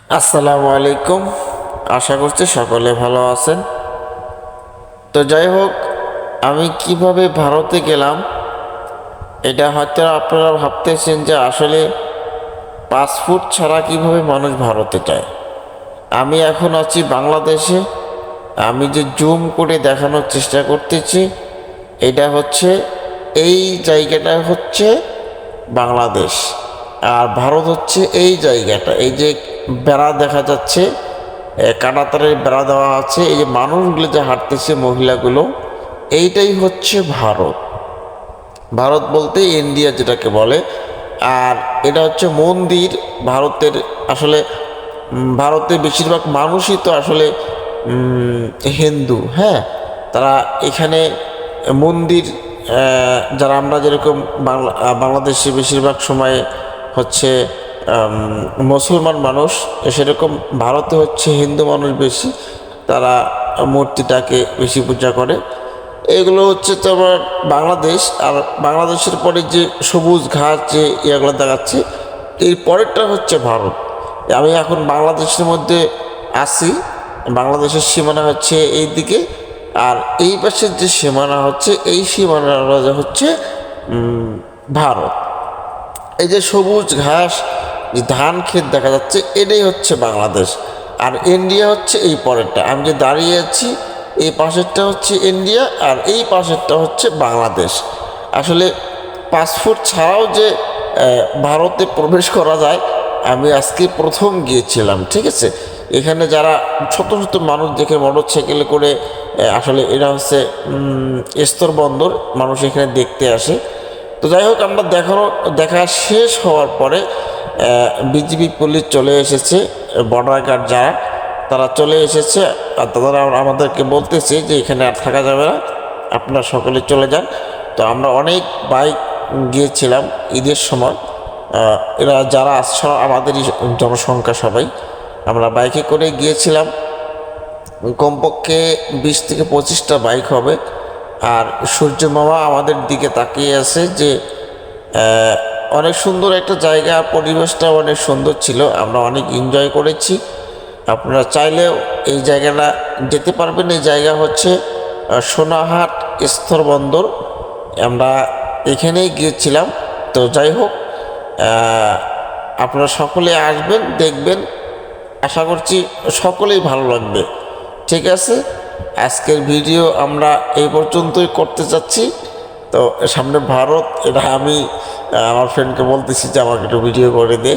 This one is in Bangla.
আসসালামু আলাইকুম। আশা করছি সকলে ভালো আছেন। তো যাই হোক, আমি কিভাবে ভারতে গেলাম এটা হয়তো আপনারা ভাবতেছেন যে আসলে পাসপোর্ট ছাড়া কিভাবে মানুষ ভারতে যায়। আমি এখন আছি বাংলাদেশে। আমি যে জুম করে দেখানোর চেষ্টা করতেছি, এটা হচ্ছে, এই জায়গাটা হচ্ছে বাংলাদেশ, আর ভারত হচ্ছে এই জায়গাটা। এই যে বেড়া দেখা যাচ্ছে, কাঁটাতারের বেড়া দেওয়া আছে, এই যে মানুষগুলো যে হাঁটতেছে, মহিলাগুলো, এইটাই হচ্ছে ভারত। ভারত বলতে ইন্ডিয়া যেটাকে বলে। আর এটা হচ্ছে মন্দির ভারতের। আসলে ভারতে বেশিরভাগ মানুষই তো আসলে হিন্দু। হ্যাঁ, তারা এখানে মন্দির, যারা আমরা যেরকম বাংলাদেশে বেশিরভাগ সময় হচ্ছে মুসলমান মানুষ, সেরকম ভারতে হচ্ছে হিন্দু মানুষ বেশি। তারা মূর্তিটাকে বেশি পূজা করে। এগুলো হচ্ছে তোমার বাংলাদেশ। আর বাংলাদেশের পরে যে সবুজ ঘাস যে ইয়েগুলো দেখাচ্ছে, এর পরেরটা হচ্ছে ভারত। আমি এখন বাংলাদেশের মধ্যে আছি। বাংলাদেশের সীমানা হচ্ছে এই দিকে, আর এই পাশের যে সীমানা হচ্ছে, এই সীমানাটা হচ্ছে ভারত। এই যে সবুজ ঘাস, যে ধান ক্ষেত দেখা যাচ্ছে, এটাই হচ্ছে বাংলাদেশ। আর ইন্ডিয়া হচ্ছে এই পরেরটা। আমি যে দাঁড়িয়ে আছি, এই পাশেরটা হচ্ছে ইন্ডিয়া, আর এই পাশেরটা হচ্ছে বাংলাদেশ। আসলে পাসপোর্ট ছাড়াও যে ভারতে প্রবেশ করা যায়, আমি আজকে প্রথম গিয়েছিলাম। ঠিক আছে, এখানে যারা শত শত মানুষ দেখে মোটর সাইকেলে করে, আসলে এটা হচ্ছে স্থলবন্দর, মানুষ এখানে দেখতে আসে। তো যাই হোক, আমরা দেখা শেষ হওয়ার পরে বিজিবি পুলিশ চলে এসেছে, বর্ডার গার্ড যারা, তারা চলে এসেছে। আর তারা আমাদেরকে বলতেছে যে এখানে আর থাকা যাবে না, আপনারা সকলে চলে যান। তো আমরা অনেক বাইক গিয়েছিলাম ঈদের সময়। এরা যারা আসছে আমাদেরই জনসংখ্যা সবাই, আমরা বাইকে করে গিয়েছিলাম। কমপক্ষে 20 থেকে 25টা বাইক হবে। আর সূর্য মামা আমাদের দিকে তাকিয়ে আছে যে অনেক সুন্দর একটা জায়গা, পরিবেশটা অনেক সুন্দর ছিল, আমরা অনেক এনজয় করেছি। আপনারা চাইলেও এই জায়গাটা যেতে পারবেন। এই জায়গা হচ্ছে সোনাহাট স্থলবন্দর। আমরা এখানেই গিয়েছিলাম। তো যাই হোক, আপনারা সকলে আসবেন, দেখবেন। আশা করছি সকলেই ভালো লাগবে। ঠিক আছে, আজকের ভিডিও আমরা এই পর্যন্তই করতে চাচ্ছি। তো সামনে ভারত, এটা আমি আমার ফ্রেন্ডকে বলতেছি যে আমাকে একটু ভিডিও করে দে।